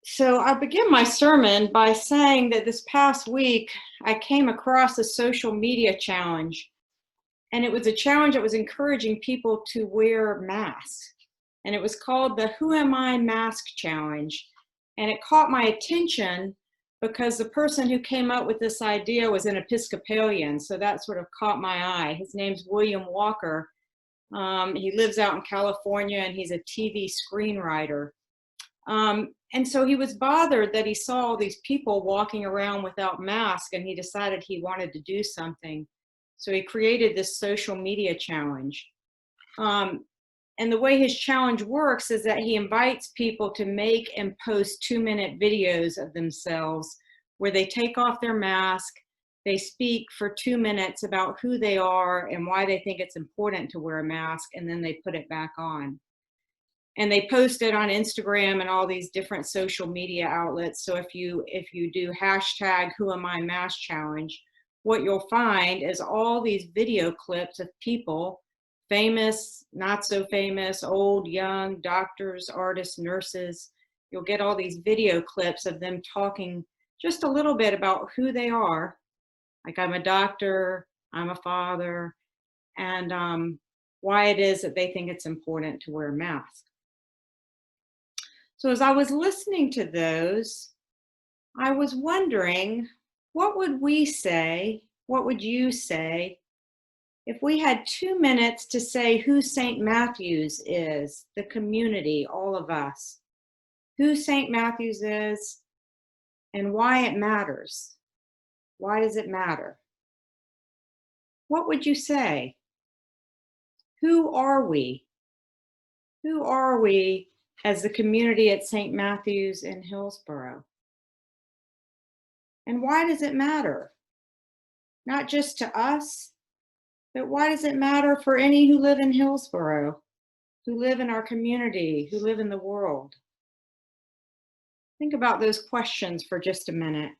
So I begin my sermon by saying that this past week I came across a social media challenge, and it was a challenge that was encouraging people to wear masks. And it was called the Who Am I Mask Challenge. And it caught my attention because the person who came up with this idea was an Episcopalian. So that sort of caught my eye. His name's William Walker. He lives out in California and he's a TV screenwriter. And so he was bothered that he saw all these people walking around without masks, and he decided he wanted to do something. So he created this social media challenge. And the way his challenge works is that he invites people to make and post 2-minute videos of themselves where they take off their mask, they speak for 2 minutes about who they are and why they think it's important to wear a mask, and then they put it back on. And they post it on Instagram and all these different social media outlets. So if you do hashtag Who Am I Mask Challenge, what you'll find is all these video clips of people, famous, not so famous, old, young, doctors, artists, nurses. You'll get all these video clips of them talking just a little bit about who they are. Like, I'm a doctor, I'm a father, and why it is that they think it's important to wear a mask. So as I was listening to those, I was wondering, what would we say, what would you say, if we had 2 minutes to say who St. Matthew's is, the community, all of us, who St. Matthew's is and why it matters. Why does it matter? What would you say? Who are we? Who are we as the community at St. Matthew's in Hillsborough? And why does it matter? Not just to us, but why does it matter for any who live in Hillsborough, who live in our community, who live in the world? Think about those questions for just a minute.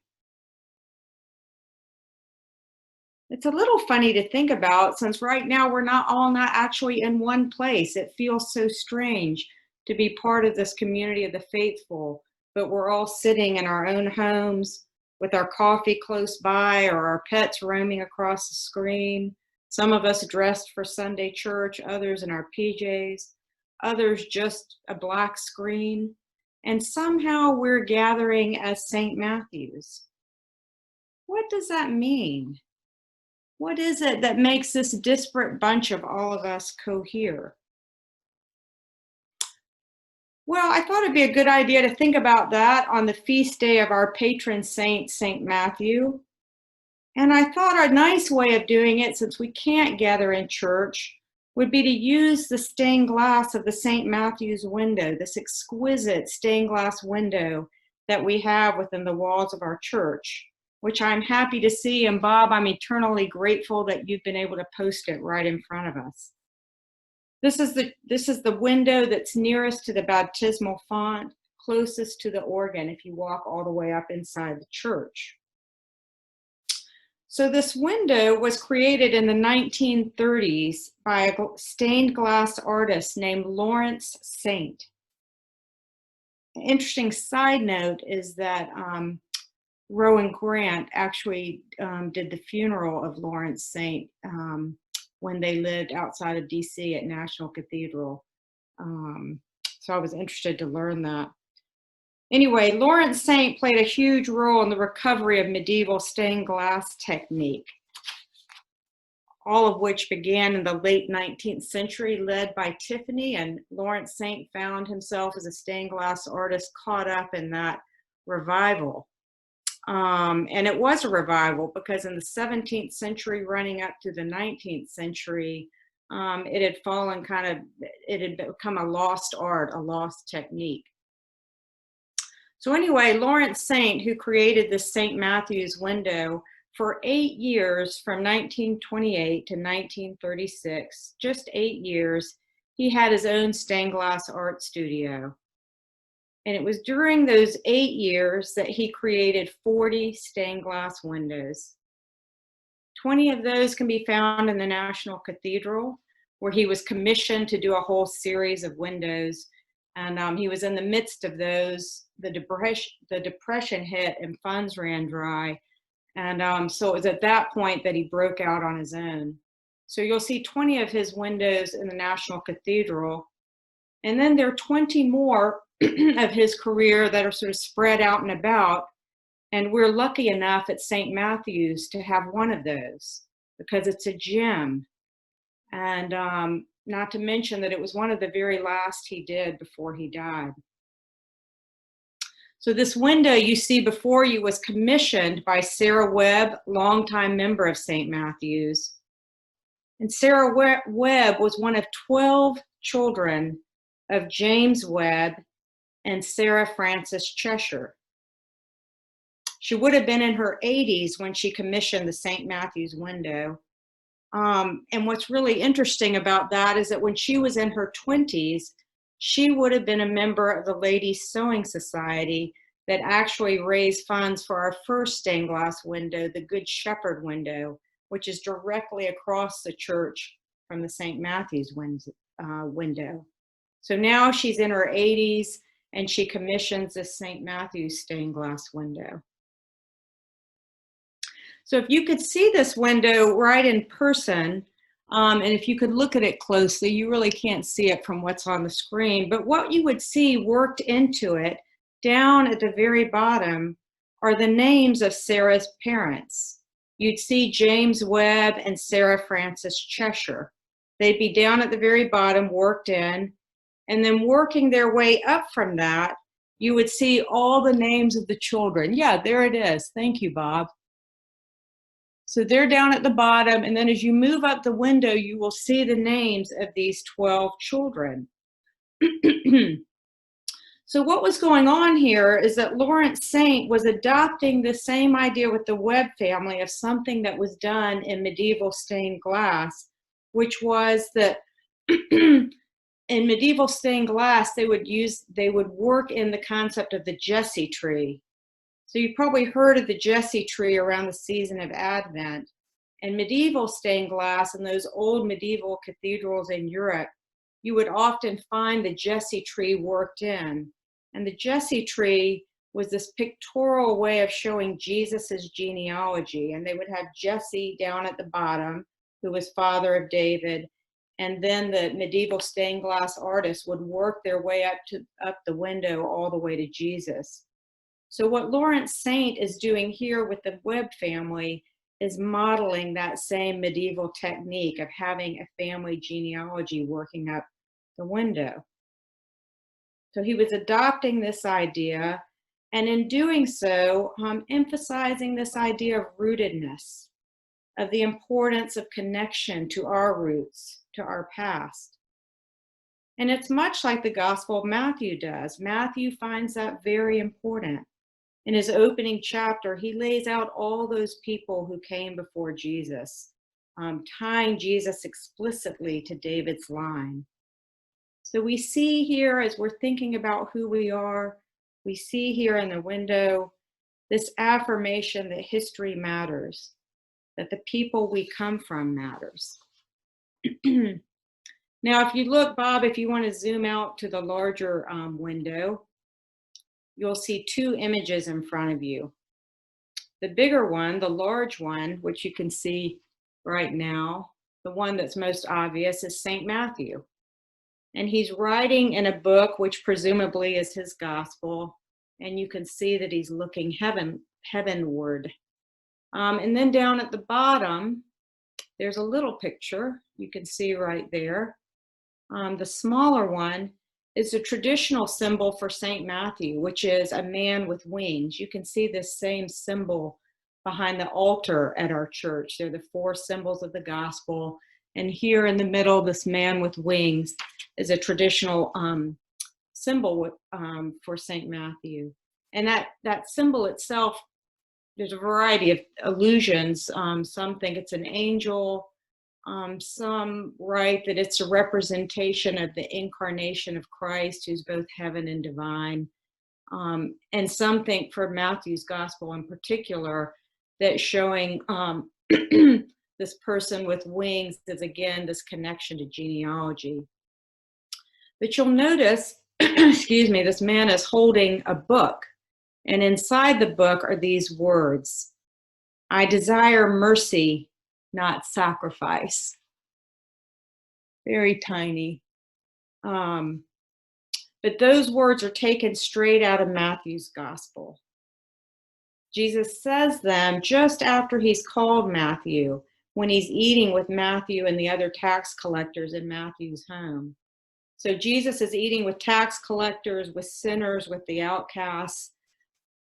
It's a little funny to think about, since right now we're not actually in one place. It feels so strange to be part of this community of the faithful, but we're all sitting in our own homes with our coffee close by, or our pets roaming across the screen. Some of us dressed for Sunday church, others in our PJs, others just a black screen. And somehow we're gathering as St. Matthew's. What does that mean? What is it that makes this disparate bunch of all of us cohere? Well, I thought it'd be a good idea to think about that on the feast day of our patron saint, St. Matthew. And I thought a nice way of doing it, since we can't gather in church, would be to use the stained glass of the St. Matthew's window, this exquisite stained glass window that we have within the walls of our church, which I'm happy to see. And Bob, I'm eternally grateful that you've been able to post it right in front of us. This is the window that's nearest to the baptismal font, closest to the organ if you walk all the way up inside the church. So this window was created in the 1930s by a stained glass artist named Lawrence Saint. An interesting side note is that Rowan Grant actually did the funeral of Lawrence Saint when they lived outside of DC at National Cathedral. So I was interested to learn that. Anyway, Lawrence Saint played a huge role in the recovery of medieval stained glass technique, all of which began in the late 19th century, led by Tiffany. And Lawrence Saint found himself as a stained glass artist caught up in that revival. And it was a revival because in the 17th century, running up to the 19th century, it had fallen it had become a lost art, a lost technique. So anyway, Lawrence Saint, who created the St. Matthew's window, for 8 years, from 1928 to 1936, just 8 years, he had his own stained glass art studio. And it was during those 8 years that he created 40 stained glass windows. 20 of those can be found in the National Cathedral, where he was commissioned to do a whole series of windows. And he was in the midst of those. The depression hit and funds ran dry. And so it was at that point that he broke out on his own. So you'll see 20 of his windows in the National Cathedral. And then there are 20 more of his career that are sort of spread out and about. And we're lucky enough at St. Matthew's to have one of those because it's a gem. And not to mention that it was one of the very last he did before he died. So this window you see before you was commissioned by Sarah Webb, longtime member of St. Matthew's. And Sarah Webb was one of 12 children of James Webb and Sarah Frances Cheshire. She would have been in her 80s when she commissioned the St. Matthew's window. And what's really interesting about that is that when she was in her 20s, she would have been a member of the Ladies Sewing Society that actually raised funds for our first stained glass window, the Good Shepherd window, which is directly across the church from the St. Matthew's window. So now she's in her 80s and she commissions this St. Matthew's stained glass window. So if you could see this window right in person, and if you could look at it closely, you really can't see it from what's on the screen, but what you would see worked into it down at the very bottom are the names of Sarah's parents. You'd see James Webb and Sarah Frances Cheshire. They'd be down at the very bottom, worked in, and then working their way up from that, you would see all the names of the children. Yeah, there it is. Thank you, Bob. So they're down at the bottom, and then as you move up the window, you will see the names of these 12 children. So what was going on here is that Lawrence Saint was adopting the same idea with the Webb family of something that was done in medieval stained glass, which was that in medieval stained glass, they would work in the concept of the Jesse tree. So you probably heard of the Jesse tree around the season of Advent. In medieval stained glass in those old medieval cathedrals in Europe, you would often find the Jesse tree worked in. And the Jesse tree was this pictorial way of showing Jesus's genealogy. And they would have Jesse down at the bottom, who was father of David. And then the medieval stained glass artists would work their way up the window all the way to Jesus. So what Lawrence Saint is doing here with the Webb family is modeling that same medieval technique of having a family genealogy working up the window. So he was adopting this idea, and in doing so, emphasizing this idea of rootedness, of the importance of connection to our roots, to our past. And it's much like the Gospel of Matthew does. Matthew finds that very important. In his opening chapter, he lays out all those people who came before Jesus, tying Jesus explicitly to David's line. So we see here, as we're thinking about who we are, we see here in the window this affirmation that history matters, that the people we come from matters. Now, if you look, Bob, if you want to zoom out to the larger window, you'll see two images in front of you. The bigger one, the large one, which you can see right now, the one that's most obvious is St. Matthew. And he's writing in a book, which presumably is his gospel, and you can see that he's looking heavenward. And then down at the bottom, there's a little picture you can see right there. The smaller one is a traditional symbol for St. Matthew, which is a man with wings. You can see this same symbol behind the altar at our church. They're the four symbols of the gospel. And here in the middle, this man with wings is a traditional symbol for St. Matthew. And that symbol itself, there's a variety of allusions. Some think it's an angel. Some write that it's a representation of the incarnation of Christ, who's both heaven and divine. And some think for Matthew's gospel in particular, that showing this person with wings is again this connection to genealogy. But you'll notice excuse me, this man is holding a book. And inside the book are these words: I desire mercy, not sacrifice. Very tiny. But those words are taken straight out of Matthew's gospel. Jesus says them just after he's called Matthew, when he's eating with Matthew and the other tax collectors in Matthew's home. So Jesus is eating with tax collectors, with sinners, with the outcasts,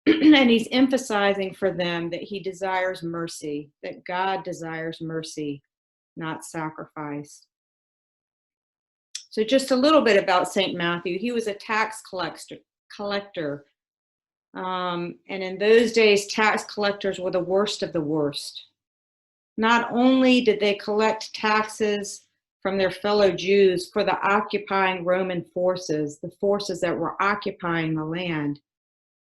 and he's emphasizing for them that he desires mercy, that God desires mercy, not sacrifice. So just a little bit about St. Matthew. He was a tax collector. And in those days, tax collectors were the worst of the worst. Not only did they collect taxes from their fellow Jews for the occupying Roman forces, the forces that were occupying the land,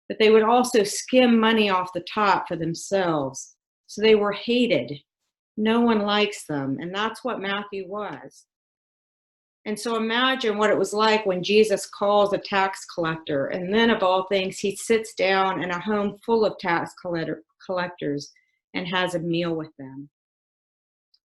but they would also skim money off the top for themselves. So they were hated. No one likes them. And that's what Matthew was. And so imagine what it was like when Jesus calls a tax collector, and then of all things, he sits down in a home full of tax collectors and has a meal with them.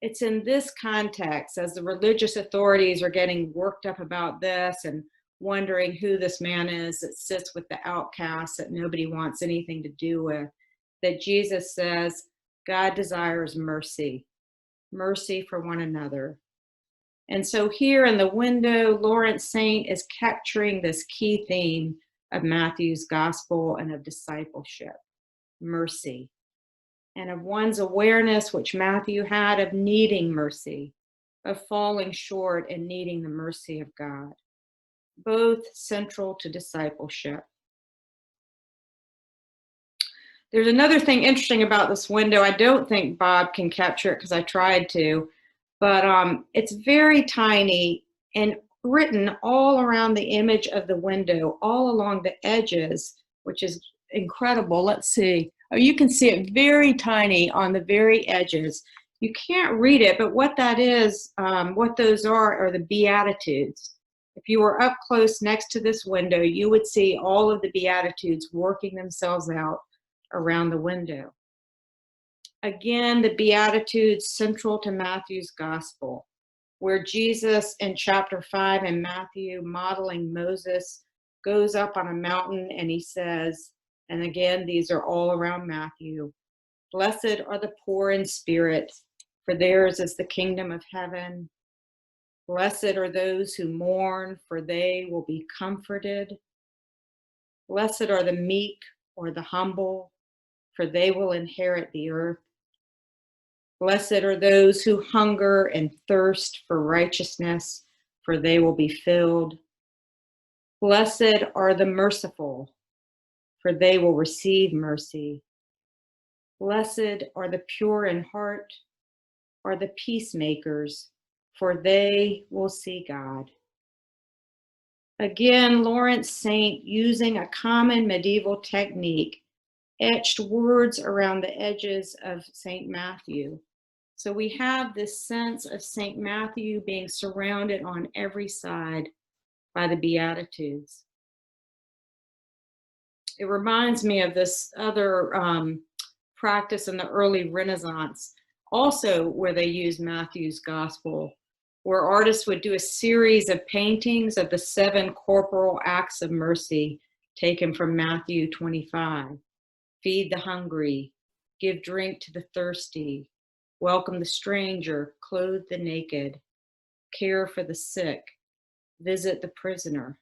It's in this context, as the religious authorities are getting worked up about this and wondering who this man is that sits with the outcasts that nobody wants anything to do with, that Jesus says, God desires mercy, mercy for one another. And so here in the window, Lawrence Saint is capturing this key theme of Matthew's gospel and of discipleship, mercy, and of one's awareness, which Matthew had, of needing mercy, of falling short and needing the mercy of God, both central to discipleship. There's another thing interesting about this window. I don't think Bob can capture it because I tried to, but it's very tiny and written all around the image of the window, all along the edges, which is incredible. Let's see. Oh, you can see it very tiny on the very edges. You can't read it, but what that is, what those are the Beatitudes. If you were up close next to this window, you would see all of the Beatitudes working themselves out around the window. Again, the Beatitudes central to Matthew's gospel, where Jesus in chapter 5 in Matthew, modeling Moses, goes up on a mountain and he says, and again, these are all around Matthew, blessed are the poor in spirit, for theirs is the kingdom of heaven. Blessed are those who mourn, for they will be comforted. Blessed are the meek or the humble, for they will inherit the earth. Blessed are those who hunger and thirst for righteousness, for they will be filled. Blessed are the merciful, for they will receive mercy. Blessed are the pure in heart, are the peacemakers, for they will see God. Again, Lawrence Saint, using a common medieval technique, etched words around the edges of St. Matthew. So we have this sense of St. Matthew being surrounded on every side by the Beatitudes. It reminds me of this other practice in the early Renaissance, also where they used Matthew's gospel, where artists would do a series of paintings of the 7 corporal acts of mercy taken from Matthew 25. Feed the hungry, give drink to the thirsty, welcome the stranger, clothe the naked, care for the sick, visit the prisoner.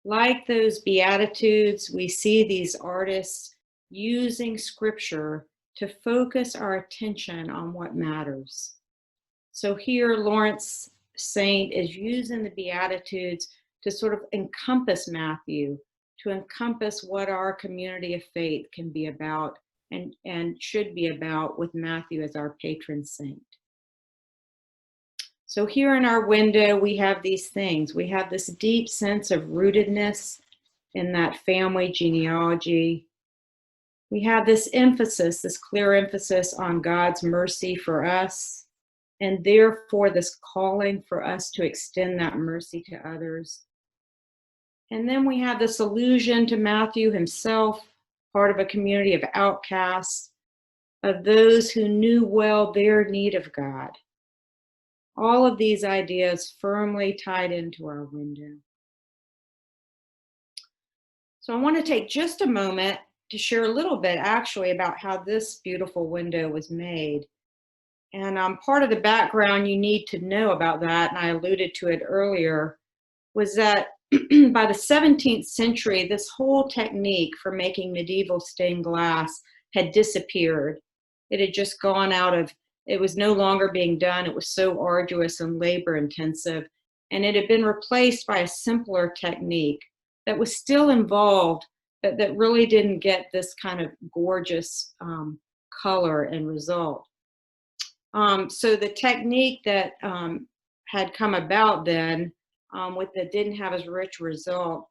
Like those Beatitudes, we see these artists using scripture to focus our attention on what matters. So here, Lawrence Saint is using the Beatitudes to sort of encompass Matthew, to encompass what our community of faith can be about and should be about, with Matthew as our patron saint. So here in our window, we have these things. We have this deep sense of rootedness in that family genealogy. We have this emphasis, this clear emphasis on God's mercy for us, and therefore this calling for us to extend that mercy to others. And then we have this allusion to Matthew himself, part of a community of outcasts, of those who knew well their need of God. All of these ideas firmly tied into our window. So I want to take just a moment to share a little bit actually about how this beautiful window was made. And part of the background you need to know about that, and I alluded to it earlier, was that by the 17th century, this whole technique for making medieval stained glass had disappeared. It had just gone out of, it was no longer being done. It was so arduous and labor intensive. And it had been replaced by a simpler technique that was still involved, but that really didn't get this kind of gorgeous color and result. So the technique that had come about then, that didn't have as rich result,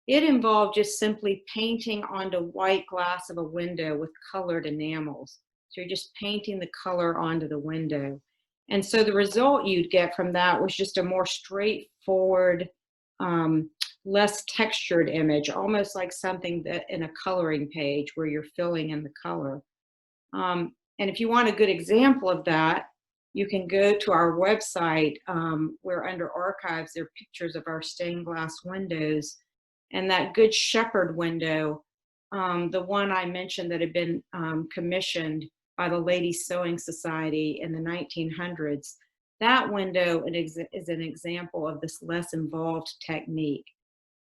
it involved just simply painting onto white glass of a window with colored enamels. So you're just painting the color onto the window. And so the result you'd get from that was just a more straightforward, less textured image, almost like something that in a coloring page where you're filling in the color. And if you want a good example of that, you can go to our website where under archives there are pictures of our stained glass windows. And that Good Shepherd window, the one I mentioned that had been commissioned by the Ladies Sewing Society in the 1900s, that window is an example of this less involved technique.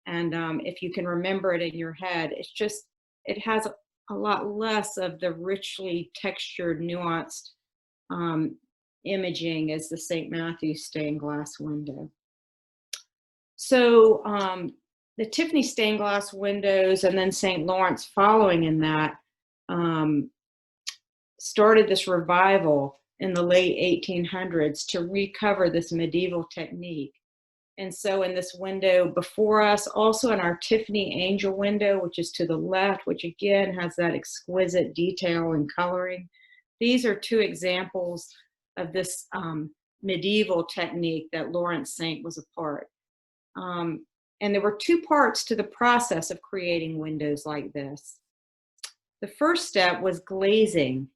And if you can remember it in your head, it has a lot less of the richly textured, nuanced imaging as the St. Matthew's stained glass window. So the Tiffany stained glass windows and then St. Lawrence following in that started this revival in the late 1800s to recover this medieval technique. And so in this window before us, also in our Tiffany Angel window, which is to the left, which again has that exquisite detail and coloring, these are two examples of this medieval technique that Lawrence Saint was a part. And there were two parts to the process of creating windows like this. The first step was glazing.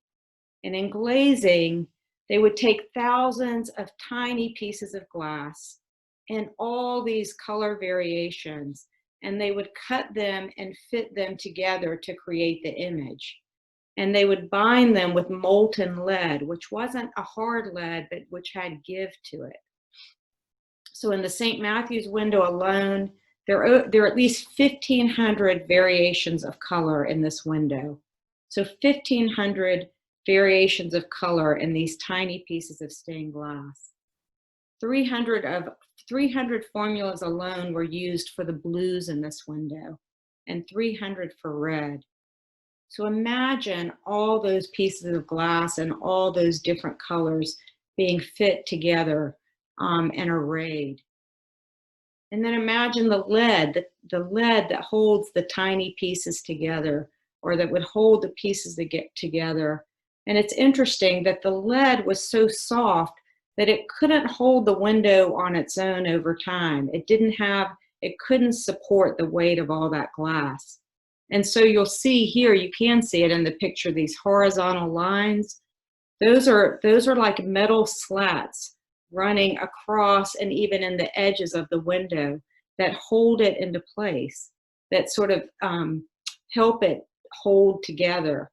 And in glazing, they would take thousands of tiny pieces of glass and all these color variations, and they would cut them and fit them together to create the image. And they would bind them with molten lead, which wasn't a hard lead, but which had give to it. So in the St. Matthew's window alone, there are at least 1,500 variations of color in this window. So 1,500 variations of color in these tiny pieces of stained glass. 300 formulas alone were used for the blues in this window, and 300 for red. So imagine all those pieces of glass and all those different colors being fit together and arrayed. And then imagine the lead that holds the tiny pieces together, or that would hold the pieces that get together. And it's interesting that the lead was so soft that it couldn't hold the window on its own over time. It couldn't support the weight of all that glass. And so you'll see here, you can see it in the picture, these horizontal lines. Those are like metal slats running across and even in the edges of the window that hold it into place, that sort of help it hold together.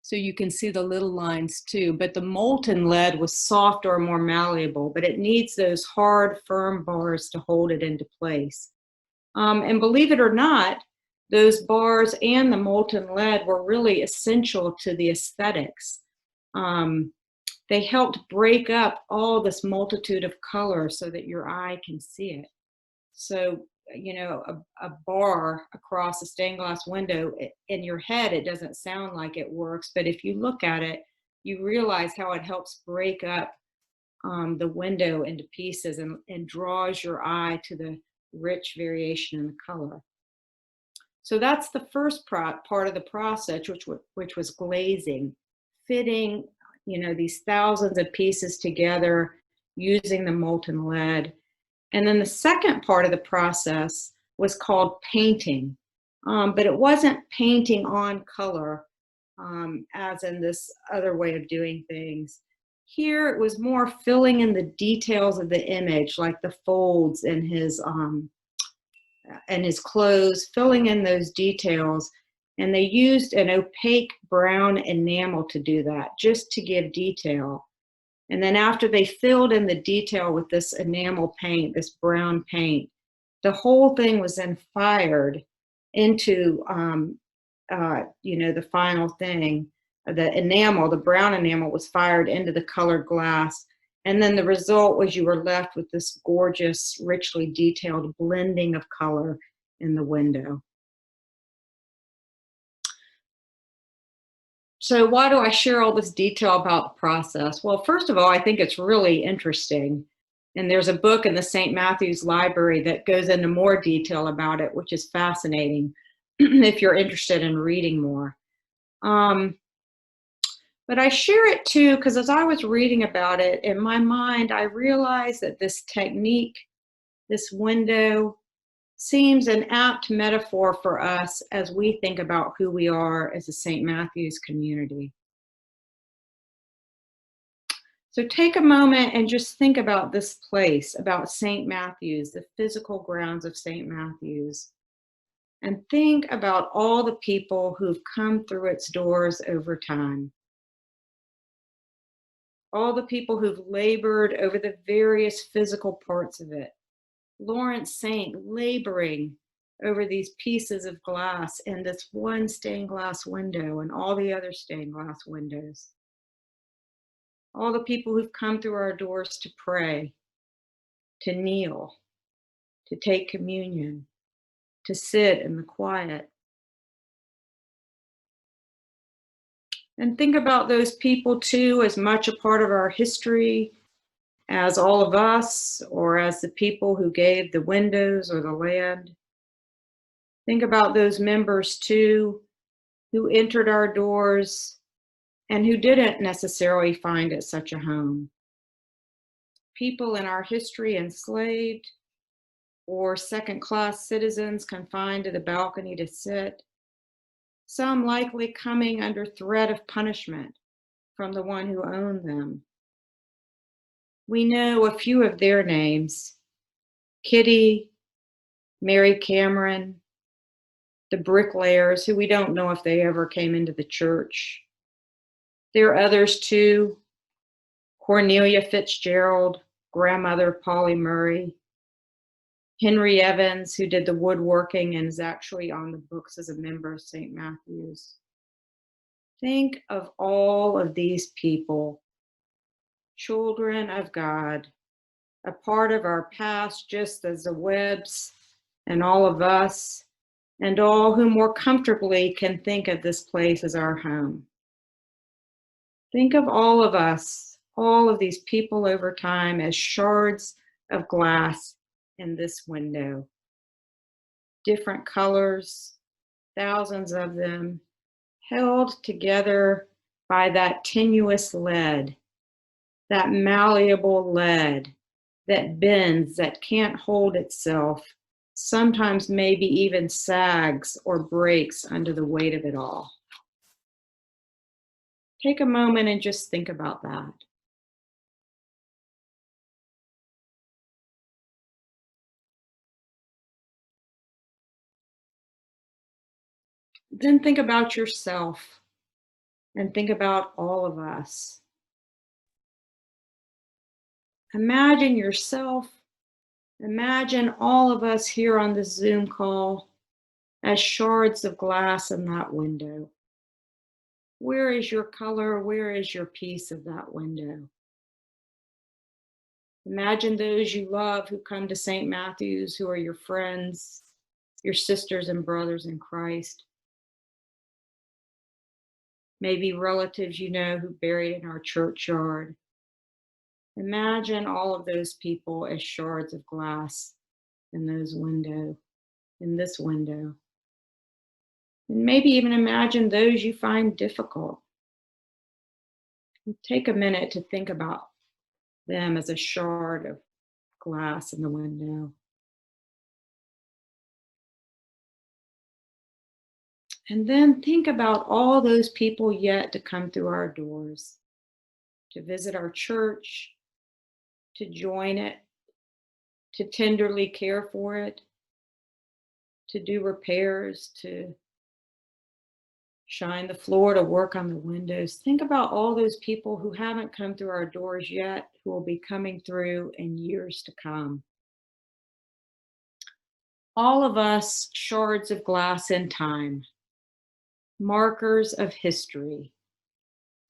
So you can see the little lines too, but the molten lead was softer or more malleable, but it needs those hard, firm bars to hold it into place. And believe it or not, those bars and the molten lead were really essential to the aesthetics. They helped break up all this multitude of color so that your eye can see it. So, you know, a bar across a stained glass window, in your head, it doesn't sound like it works, but if you look at it, you realize how it helps break up the window into pieces and draws your eye to the rich variation in the color. So that's the first part of the process, which was glazing, fitting, you know, these thousands of pieces together using the molten lead. And then the second part of the process was called painting. But it wasn't painting on color, as in this other way of doing things. Here it was more filling in the details of the image, like the folds in his clothes, filling in those details. And they used an opaque brown enamel to do that, just to give detail. And then after they filled in the detail with this enamel paint, this brown paint, the whole thing was then fired into, the final thing. The enamel, the brown enamel, was fired into the colored glass. And then the result was you were left with this gorgeous, richly detailed blending of color in the window. So why do I share all this detail about the process? Well, first of all, I think it's really interesting. And there's a book in the St. Matthew's Library that goes into more detail about it, which is fascinating if you're interested in reading more. But I share it too, because as I was reading about it, in my mind, I realized that this technique, this window, seems an apt metaphor for us as we think about who we are as a St. Matthew's community. So take a moment and just think about this place, about St. Matthew's, the physical grounds of St. Matthew's, and think about all the people who've come through its doors over time. All the people who've labored over the various physical parts of it. Lawrence Saint laboring over these pieces of glass and this one stained glass window and all the other stained glass windows. All the people who've come through our doors to pray, to kneel, to take communion, to sit in the quiet. And think about those people too as much a part of our history as all of us, or as the people who gave the windows or the land. Think about those members too, who entered our doors and who didn't necessarily find it such a home. People in our history enslaved, or second-class citizens confined to the balcony to sit. Some likely coming under threat of punishment from the one who owned them. We know a few of their names: Kitty, Mary Cameron, the bricklayers, who we don't know if they ever came into the church. There are others too: Cornelia Fitzgerald, grandmother Polly Murray, Henry Evans, who did the woodworking and is actually on the books as a member of St. Matthew's. Think of all of these people, children of God, a part of our past just as the Webbs and all of us, and all who more comfortably can think of this place as our home. Think of all of us, all of these people over time, as shards of glass in this window. Different colors, thousands of them, held together by that tenuous lead, that malleable lead that bends, that can't hold itself, sometimes maybe even sags or breaks under the weight of it all. Take a moment and just think about that. Then think about yourself and think about all of us. Imagine yourself, imagine all of us here on this Zoom call as shards of glass in that window. Where is your color? Where is your piece of that window? Imagine those you love who come to St. Matthew's, who are your friends, your sisters and brothers in Christ. Maybe relatives you know who buried in our churchyard. Imagine all of those people as shards of glass in this window. And maybe even imagine those you find difficult. And take a minute to think about them as a shard of glass in the window. And then think about all those people yet to come through our doors, to visit our church, to join it, to tenderly care for it, to do repairs, to shine the floor, to work on the windows. Think about all those people who haven't come through our doors yet, who will be coming through in years to come. All of us shards of glass in time, markers of history,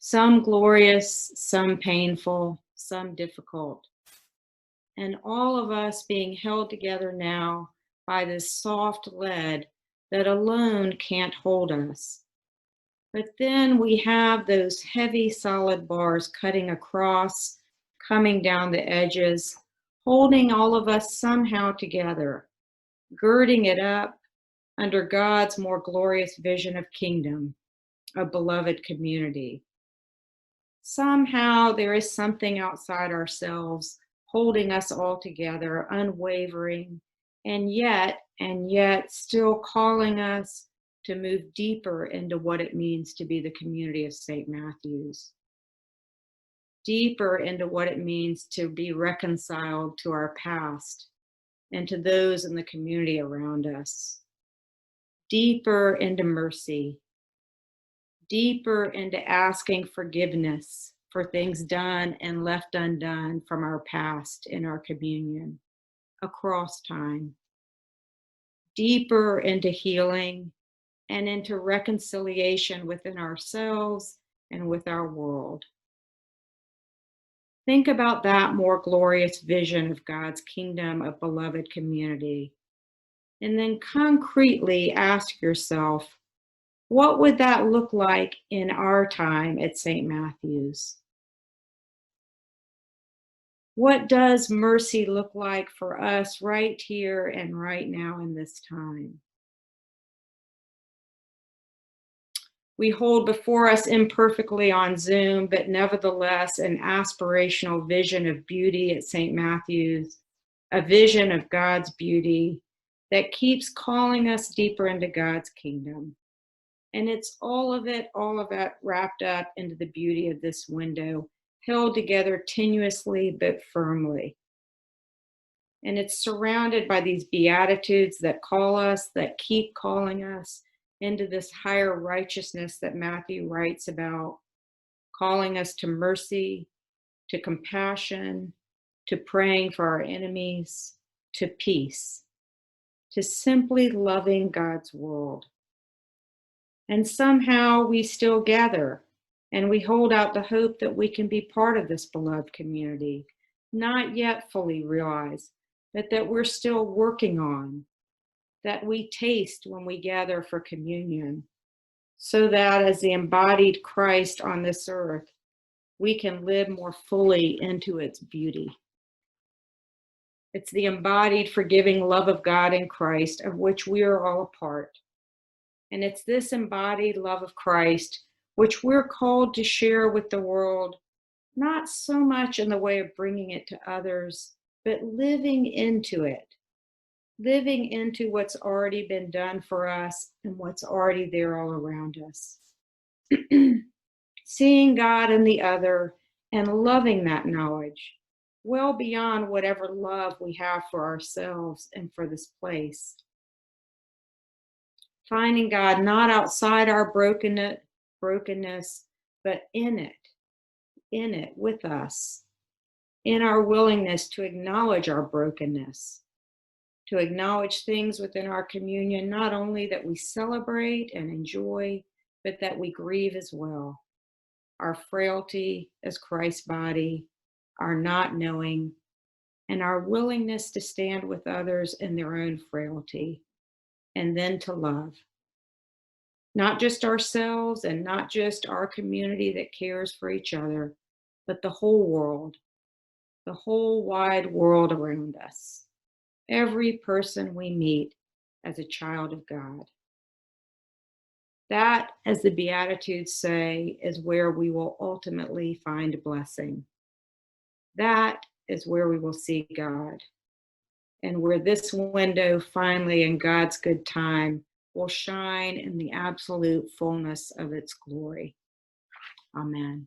some glorious, some painful, some difficult, and all of us being held together now by this soft lead that alone can't hold us. But then we have those heavy solid bars cutting across, coming down the edges, holding all of us somehow together, girding it up under God's more glorious vision of kingdom, a beloved community. Somehow there is something outside ourselves holding us all together, unwavering, and yet still calling us to move deeper into what it means to be the community of St. Matthew's, deeper into what it means to be reconciled to our past and to those in the community around us, deeper into mercy, deeper into asking forgiveness for things done and left undone from our past in our communion across time, deeper into healing and into reconciliation within ourselves and with our world. Think about that more glorious vision of God's kingdom of beloved community. And then concretely ask yourself, what would that look like in our time at St. Matthew's? What does mercy look like for us right here and right now in this time? We hold before us imperfectly on Zoom, but nevertheless an aspirational vision of beauty at St. Matthew's, a vision of God's beauty that keeps calling us deeper into God's kingdom. And it's all of it wrapped up into the beauty of this window, held together tenuously but firmly. And it's surrounded by these beatitudes that call us, that keep calling us into this higher righteousness that Matthew writes about, calling us to mercy, to compassion, to praying for our enemies, to peace, to simply loving God's world. And somehow we still gather and we hold out the hope that we can be part of this beloved community, not yet fully realized, but that we're still working on, that we taste when we gather for communion, so that as the embodied Christ on this earth, we can live more fully into its beauty. It's the embodied forgiving love of God in Christ, of which we are all a part. And it's this embodied love of Christ which we're called to share with the world, not so much in the way of bringing it to others, but living into it, living into what's already been done for us and what's already there all around us. Seeing God in the other and loving that knowledge, well beyond whatever love we have for ourselves and for this place. Finding God not outside our brokenness, but in it with us, in our willingness to acknowledge our brokenness, to acknowledge things within our communion, not only that we celebrate and enjoy, but that we grieve as well. Our frailty as Christ's body, our not knowing, and our willingness to stand with others in their own frailty, and then to love. Not just ourselves and not just our community that cares for each other, but the whole world, the whole wide world around us. Every person we meet as a child of God. That, as the Beatitudes say, is where we will ultimately find blessing. That is where we will see God, and where this window finally, in God's good time, will shine in the absolute fullness of its glory. Amen.